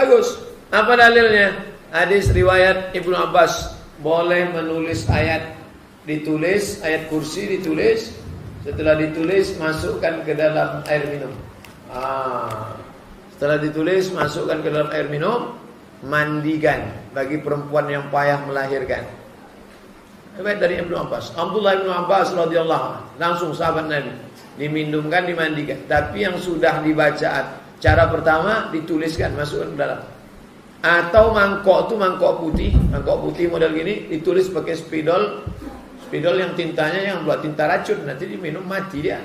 Bagus. Apa dalilnya? Hadis riwayat Ibnu Abbas, boleh menulis ayat, ditulis ayat kursi, ditulis, setelah ditulis masukkan ke dalam air minum. Setelah ditulis masukkan ke dalam air minum, mandikan bagi perempuan yang payah melahirkan. Riwayat dari Ibnu Abbas. Abdullah Ibnu Abbas radhiyallahu anhu, langsung sahabat Nabi, diminumkan, dimandikan. Tapi yang sudah dibaca cara pertama dituliskan, masukkan ke dalam. Atau mangkok itu mangkok putih model gini, ditulis pakai spidol yang tintanya yang buat tinta racun, nanti diminum mati dia.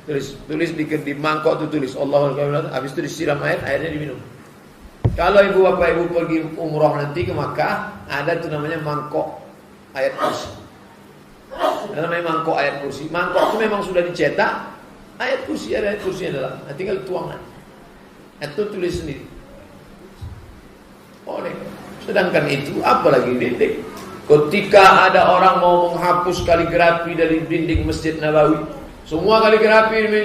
Tulis di mangkok itu tulis Allahul Akbar, habis itu disiram air, airnya diminum. Kalau ibu bapak ibu pergi umroh nanti ke Makkah, ada tuh namanya mangkok ayat kursi. Ada namanya mangkok ayat kursi. Mangkok itu memang sudah dicetak, ayat kursi ada, ayat kursi adalah, nah, tinggal tuangan. Itu tulis sendiri. Oleh. Sedangkan itu apalagi dinding. Ketika ada orang mau menghapus kaligrafi dari dinding Masjid Nabawi, semua kaligrafi di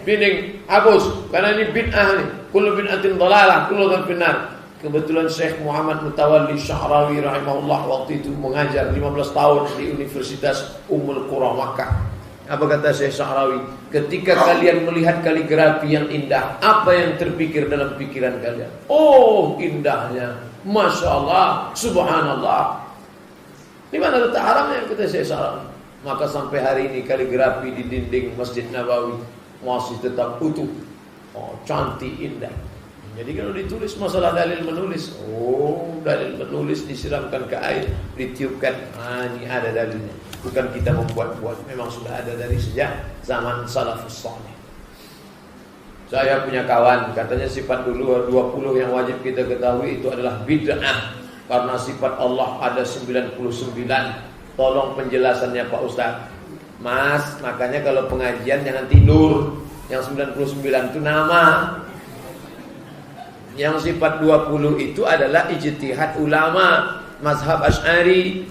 dinding hapus karena ini bid'ah nih. Kullu bid'atin dhalalah, kullu dzalalatin finnar. Kebetulan Syekh Muhammad Mutawalli Sya'rawi rahimahullah waktu itu mengajar 15 tahun di Universitas Ummul Qura Makkah. Apa kata Syekh Sya'rawi? Ketika kalian melihat kaligrafi yang indah, apa yang terpikir dalam pikiran kalian? Oh, indahnya, Masya Allah, Subhanallah. Di mana letak haramnya? Kata Syekh Sya'rawi. Maka sampai hari ini kaligrafi di dinding Masjid Nabawi masih tetap utuh. Oh, cantik, indah. Jadi kalau ditulis masalah dalil menulis, dalil menulis disiramkan ke air, ditiupkan, ini ada dalilnya. Bukan kita membuat-buat, memang sudah ada dari sejak zaman salafus saleh. Saya punya kawan, katanya sifat dulu 20 yang wajib kita ketahui itu adalah bid'ah. Karena sifat Allah ada 99. Tolong penjelasannya Pak Ustaz. Mas, makanya kalau pengajian jangan tidur. Yang 99 itu nama. Yang sifat 20 itu adalah ijtihad ulama mazhab Asy'ari.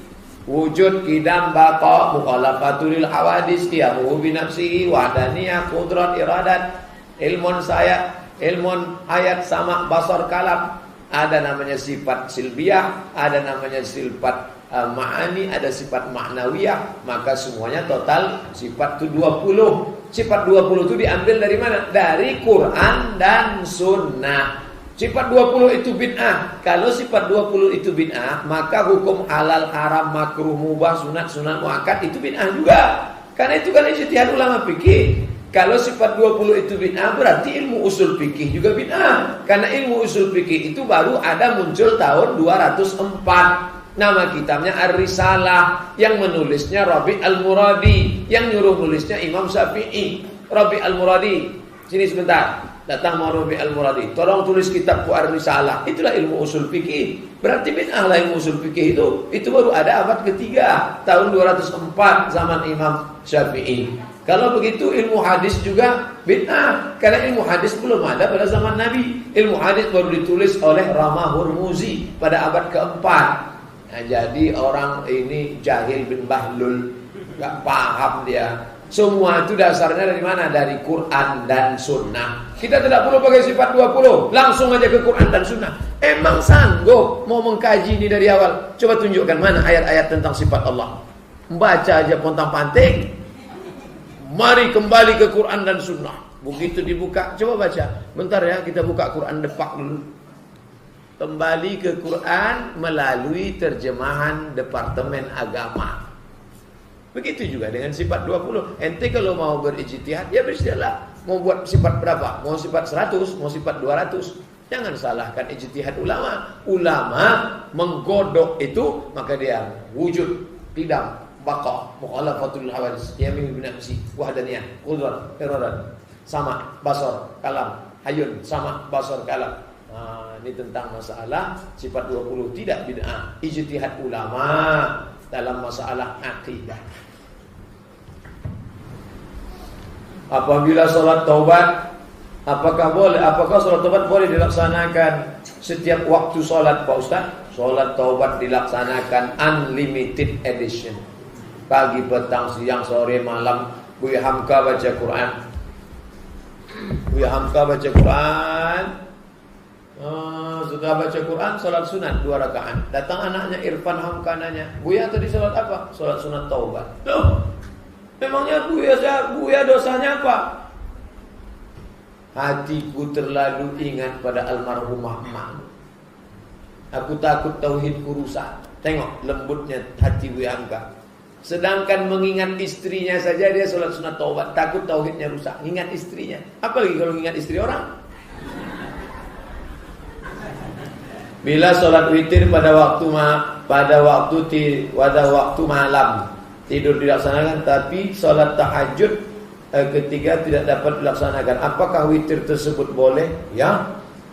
Wujud, qidam, baqa, mukhalafatul hawadis, qiyamuhu bi nafsihi, wahdaniyah, qudrat, iradat, ilmun saya, ilmun ayat sama basar kalam. Ada namanya sifat silbiyah, ada namanya sifat ma'ani, ada sifat ma'nawiyah. Maka semuanya total sifat itu 20. Sifat 20 itu diambil dari mana? Dari Quran dan Sunnah. Sifat 20 itu bid'ah. Kalau sifat 20 itu bid'ah, maka hukum halal, haram, makruh, mubah, sunat, sunat, muakkad itu bid'ah juga. Karena itu kan ijtihad ulama fikih. Kalau sifat 20 itu bid'ah, berarti ilmu usul fikih juga bid'ah. Karena ilmu usul fikih itu baru ada muncul tahun 204. Nama kitabnya Ar-Risalah, yang menulisnya Rabi' Al-Muradi, yang nyuruh nulisnya Imam Syafi'i. Rabi' Al-Muradi, sini sebentar. Datang mau Rabi' Al-Muradi, tolong tulis kitabku Ar-Risalah. Itulah ilmu usul fikih. Berarti bid'ah lah ilmu usul fikih itu baru ada abad ketiga, tahun 204 zaman Imam Syafi'i. Kalau begitu ilmu hadis juga bid'ah, karena ilmu hadis belum ada pada zaman Nabi. Ilmu hadis baru ditulis oleh Rama Hurmuzi pada abad keempat. Nah, jadi orang ini jahil bin Bahlul, gak paham dia. Semua itu dasarnya dari mana? Dari Quran dan Sunnah. Kita tidak perlu pakai sifat 20, langsung aja ke Quran dan Sunnah. Emang sanggup mau mengkaji ini dari awal? Coba tunjukkan mana ayat-ayat tentang sifat Allah. Membaca aja pontang-panting. Mari kembali ke Quran dan Sunnah. Begitu dibuka, coba baca. Bentar ya, kita buka Quran depak dulu. Kembali ke Quran melalui terjemahan Departemen Agama. Begitu juga dengan sifat 20. Ente kalau mau berijtihad, ya beristihadlah. Mau buat sifat berapa? Mau sifat 100, mau sifat 200. Jangan salahkan ijtihad ulama. Ulama menggodok itu, maka dia wujud, qidam, baqa, mukhalafatul hawadis, yamin bin nafsi, wahdaniyah, qudrat, iradat, sama, basar, kalam, hayun, sama, basar, kalam. Nah, ini tentang masalah sifat 20 tidak bid'ah. Ijtihad ulama dalam masalah akidah. Apabila sholat taubat, apakah sholat taubat boleh dilaksanakan setiap waktu sholat, Pak Ustaz? Sholat taubat dilaksanakan unlimited edition. Pagi, petang, siang, sore, malam. Buya Hamka baca Quran. Buya Hamka baca Quran. Sudah baca Quran, sholat sunat 2 rakaat. Datang anaknya Irfan Hamka nanya, Buya tadi sholat apa? Sholat sunat taubat. Loh, memangnya Buya dosanya apa? Hatiku terlalu ingat pada almarhumah emak. Aku takut tauhidku rusak. Tengok lembutnya hati Buya Hamka. Sedangkan mengingat istrinya saja dia sholat sunat taubat, takut tauhidnya rusak. Ingat istrinya, apalagi kalau ingat istri orang. Bila sholat witir pada waktu malam tidur dilaksanakan, tapi sholat tahajud ketika tidak dapat dilaksanakan, apakah witir tersebut boleh? Ya,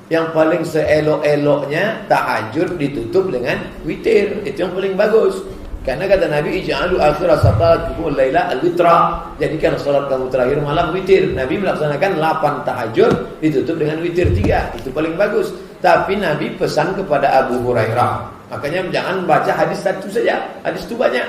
yang paling seelok-eloknya tahajud ditutup dengan witir, itu yang paling bagus. Karena kata Nabi, ij'alu akhir salatikum al-laila al-witra. Jadikan salat kamu terakhir malam witir. Nabi melaksanakan 8 tahajud ditutup dengan witir 3. Itu paling bagus. Tapi Nabi pesan kepada Abu Hurairah. Makanya jangan baca hadis satu saja. Hadis itu banyak.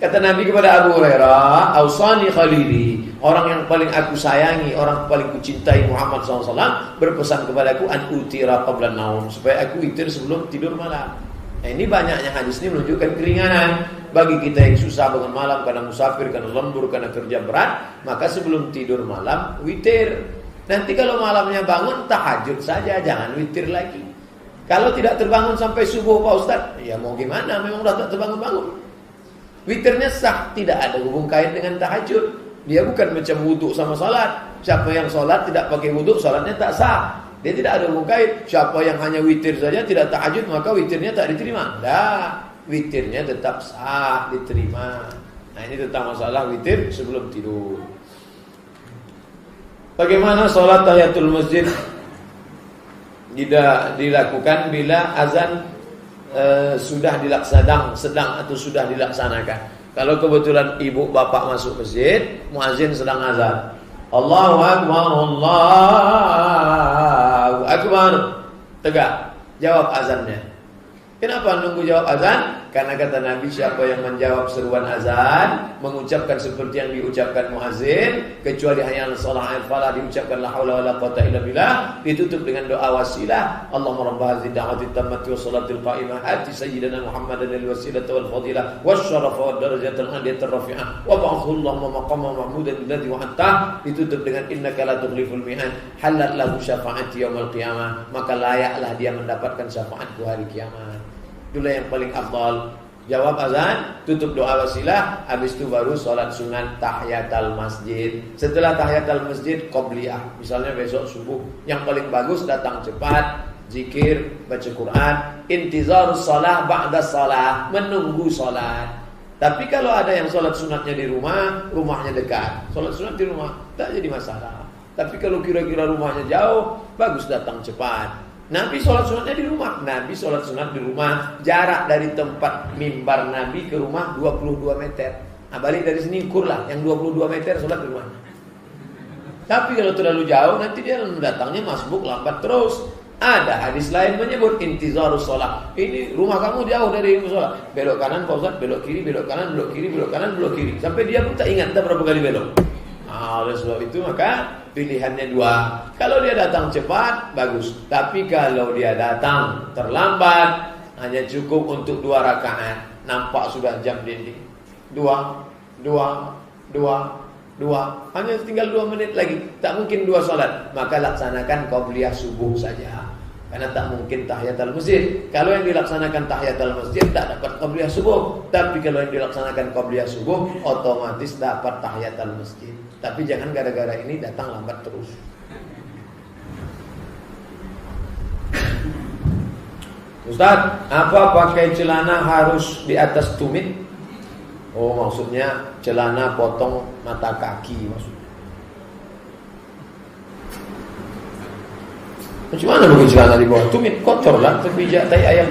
Kata Nabi kepada Abu Hurairah, "Ausani khalili." Orang yang paling aku sayangi, orang paling kucintai Muhammad SAW berpesan kepadaku an utira qabla naum, supaya aku witir sebelum tidur malam. Nah, ini banyaknya hadis ini menunjukkan keringanan bagi kita yang susah bangun malam karena musafir, karena lembur, karena kerja berat. Maka sebelum tidur malam witir. Nanti kalau malamnya bangun tahajud saja, jangan witir lagi. Kalau tidak terbangun sampai subuh Pak Ustaz, ya mau gimana? Memang sudah tak terbangun-bangun. Witirnya sah, tidak ada hubung kait dengan tahajud. Dia bukan macam wuduk sama salat. Siapa yang salat tidak pakai wuduk, salatnya tak sah. Dia tidak ada hubung kait. Siapa yang hanya witir saja tidak tahajud, maka witirnya tak diterima. Dah, witirnya tetap sah, diterima. Nah, ini tentang masalah witir sebelum tidur. Bagaimana sholat tahiyatul masjid dilakukan bila azan sudah dilaksanakan, sedang atau sudah dilaksanakan? Kalau kebetulan ibu bapak masuk masjid, muazin sedang azan, Allahu Akbar, Allahu Akbar, tegak, jawab azannya. Kenapa nunggu jawab azan? Karena kata Nabi, siapa yang menjawab seruan azan, mengucapkan seperti yang diucapkan muazin, kecuali hayya 'alas shalah al-falah diucapkan la haula wala quwata illa billah, ditutup dengan doa wasilah, Allahumma rabb hadhihi da'wati tammati was salatil qa'imah ati sayyidina Muhammadan al-wasilata wal fadilah wasyarafa wad darajatal 'aliyata rafi'ah wa ba'athu Allahumma maqaman mahmudan alladhi wa'ata, ditutup dengan innaka la tukhliful mi'ad halat lahu syafa'ati yaumil qiyamah, maka layaklah dia mendapatkan syafaatku hari kiamat. Itulah yang paling afdal. Jawab azan, tutup doa wasilah, habis itu baru sholat sunat tahiyatul masjid. Setelah tahiyatul masjid qobliyah. Misalnya besok subuh, yang paling bagus datang cepat, zikir, baca Quran, intizarus shalah ba'da shalah, menunggu sholat. Tapi kalau ada yang sholat sunatnya di rumah, rumahnya dekat, sholat sunat di rumah tak jadi masalah. Tapi kalau kira-kira rumahnya jauh, bagus datang cepat. Nabi sholat sunatnya di rumah. Nabi sholat sunat di rumah. Jarak dari tempat mimbar Nabi ke rumah 22 meter. Nah, balik dari sini ukurlah, yang 22 meter sholat di rumah. Tapi kalau terlalu jauh, nanti dia datangnya masbuk, lambat terus. Ada hadis lain menyebut intizarus sholat. Ini rumah kamu jauh dari sholat. Belok kanan Pak Ustaz, belok kiri, belok kanan, belok kiri, belok kanan, belok kiri. Sampai dia pun tak ingat tak berapa kali belok. Nah, oleh sebab itu maka pilihannya dua. Kalau dia datang cepat, bagus. Tapi kalau dia datang terlambat, hanya cukup untuk 2 rakaat. Nampak sudah jam dinding. 2. Hanya tinggal 2 menit lagi. Tak mungkin 2 salat. Maka laksanakan qabliyah subuh saja. Karena tak mungkin tahiyatul masjid. Kalau yang dilaksanakan tahiyatul masjid tak dapat qabliyah subuh. Tapi kalau yang dilaksanakan qabliyah subuh, otomatis dapat tahiyatul masjid. Tapi jangan gara-gara ini datang lambat terus. Ustaz, apa pakai celana harus di atas tumit? Oh, maksudnya celana potong mata kaki maksudnya. Bagaimana pakai celana di bawah tumit? Kotor lah, terpijak tai ayam.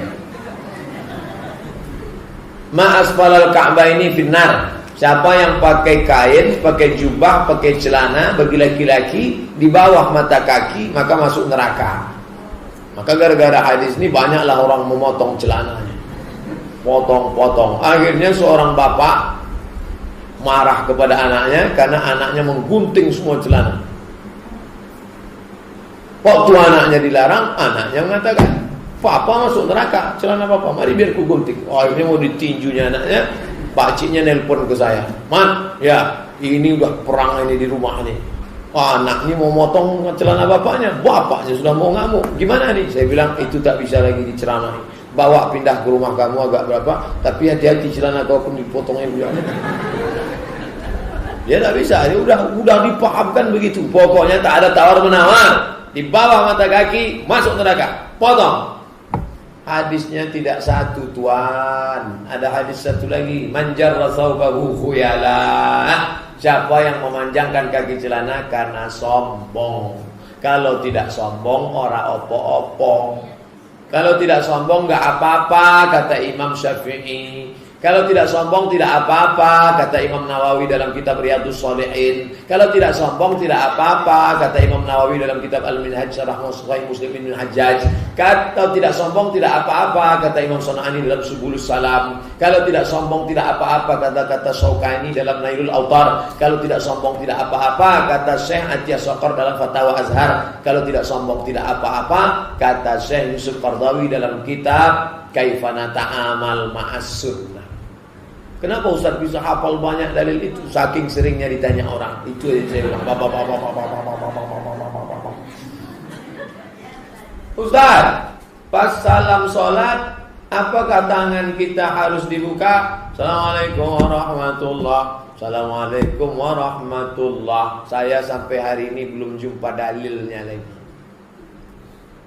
Ma asfalal ka'baini finnar. Siapa yang pakai kain, pakai jubah, pakai celana bagi laki-laki di bawah mata kaki, maka masuk neraka. Maka gara-gara hadis ini banyaklah orang memotong celananya. Potong-potong. Akhirnya seorang bapak marah kepada anaknya karena anaknya menggunting semua celana. Waktu anaknya dilarang, anaknya mengatakan, papa masuk neraka, celana papa, mari biar ku gunting. Oh, ini mau ditinjunya anaknya, pakciknya nelpon ke saya. Man, ya, ini udah perang ini di rumah nih. Oh, anak ini mau motong celana bapaknya, bapaknya sudah mau ngamuk. Gimana nih? Saya bilang, itu tak bisa lagi diceramahi. Bawa pindah ke rumah kamu agak berapa, tapi hati-hati celana kau pun dipotongnya bulan. Dia tak bisa, dia udah dipahamkan begitu. Pokoknya tak ada tawar menawar. Di bawah mata kaki, masuk neraka, potong. Hadisnya tidak satu, tuan. Ada hadis satu lagi, manjarra thawbahu khuyala. Siapa yang memanjangkan kaki celana karena sombong. Kalau tidak sombong, ora opo-opo. Kalau tidak sombong, enggak apa-apa, kata Imam Syafi'i. Kalau tidak sombong tidak apa-apa, kata Imam Nawawi dalam kitab Riyadhus Shalihin. Kalau tidak sombong tidak apa-apa, kata Imam Nawawi dalam kitab Al-Minhaj Syarah Sahih Muslim bin Hajjaj. Kalau tidak sombong tidak apa-apa, kata Imam San'ani dalam Subulus Salam. Kalau tidak sombong tidak apa-apa, kata Syaukani dalam Nailul Autar. Kalau tidak sombong tidak apa-apa, kata Syekh Atiyah Saqar dalam Fatawa Azhar. Kalau tidak sombong tidak apa-apa, kata Syekh Yusuf Qardawi dalam kitab Kaifana Ta'amal Ma'as Sunnah. Kenapa Ustaz bisa hafal banyak dalil itu? Saking seringnya ditanya orang. Itu yang saya bilang. Ustaz, pas salam sholat, apakah tangan kita harus dibuka? Assalamualaikum warahmatullah. Assalamualaikum warahmatullah. Saya sampai hari ini belum jumpa dalilnya lagi.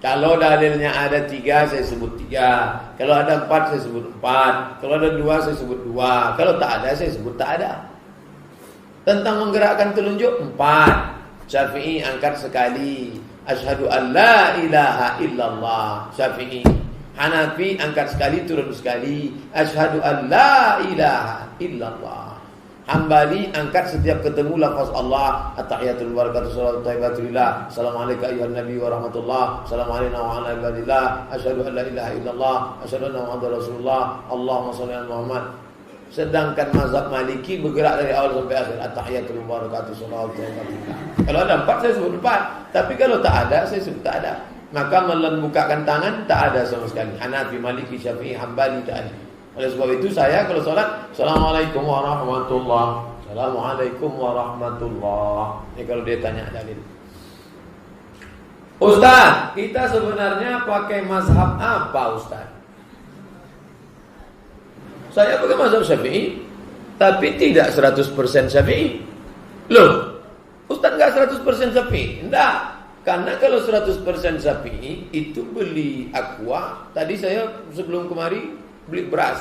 Kalau dalilnya ada 3, saya sebut 3. Kalau ada 4, saya sebut 4. Kalau ada 2, saya sebut 2. Kalau tak ada, saya sebut tak ada. Tentang menggerakkan telunjuk, 4. Syafi'i angkat sekali. Asyhadu an la ilaha illallah. Syafi'i. Hanafi angkat sekali, turun sekali. Asyhadu an la ilaha illallah. Hambali angkat setiap ketemu lafaz Allah, at-tahiyatul barakatuh salawatu thayyibatulillah, assalamualaikum ayuhan nabi wa rahmatullah, assalamualaikum wa ala ibadillah, asyhadu an la ilaha illallah, asyhadu anna muhammadar rasulullah, Allahumma shalli ala Muhammad. Sedangkan mazhab Maliki bergerak dari awal sampai akhir, at-tahiyatul barakatuh salawatu thayyibatulillah. Kalau ada 4 saya sebut 4, tapi kalau tak ada saya sebut tak ada. Maka membukakan tangan tak ada sama sekali. Hanafi, Maliki, Syafi'i, Hambali tak ada. Oleh sebab itu saya kalau sholat, assalamualaikum warahmatullah, assalamualaikum warahmatullah. Ini kalau dia tanya dalil. Ustaz, kita sebenarnya pakai mazhab apa Ustaz? Saya pakai mazhab Syafi'i, tapi tidak 100% Syafi'i. Loh, Ustaz enggak 100% Syafi'i? Enggak. Karena kalau 100% Syafi'i itu beli aqua. Tadi saya sebelum kemari beli beras,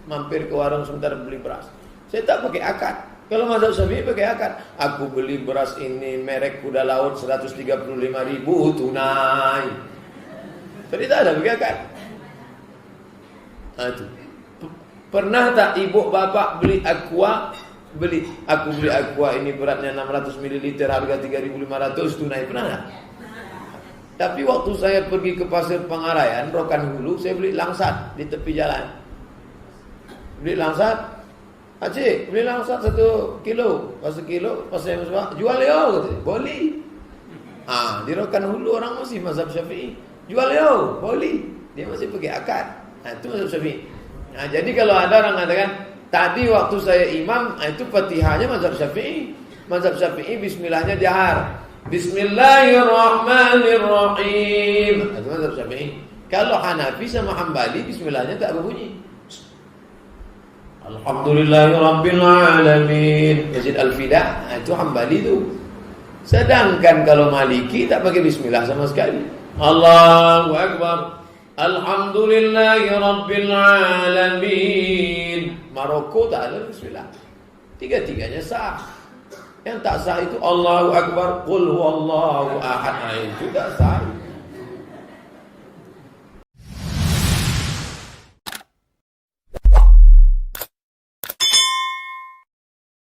mampir ke warung sebentar beli beras. Saya tak pakai akad. Kalau mazhab Syafi'i pakai akad. Aku beli beras ini merek Kuda Laut 135.000 tunai. Jadi tak ada pakai akad. Nah, itu. Pernah tak ibu bapak beli aqua? Aku beli aqua ini beratnya 600 ml, harga 3.500 tunai. Pernah tak? Tapi waktu saya pergi ke Pasir Pangarayan, Rokan Hulu, saya beli langsat di tepi jalan. Beli langsat, Acik, beli langsat 1 kilo. Pas 1 kilo, pas saya masuk, jual yo, boleh. Di Rokan Hulu orang masih mazhab Syafi'i. Jual yo, boleh. Dia masih pakai akad. Itu mazhab Syafi'i. Jadi kalau ada orang mengatakan, tadi waktu saya imam, itu Fatihahnya mazhab Syafi'i. Mazhab Syafi'i bismillahnya jahar. Bismillahirrahmanirrahim. Itu mazhab Syafi'i. Kalau Hanafi sama Hambali bismillahnya tak berbunyi. Alhamdulillahirabbil alamin. Yazid Al-Fida, itu Hambali itu. Sedangkan kalau Maliki tak pakai bismillah sama sekali. Allahu akbar. Alhamdulillahirabbil alamin. Maroko tak ada bismillah. Tiga-tiganya sah. Yang tak sah itu Allahu Akbar, Qul huwallahu ahad. Itu tak sah.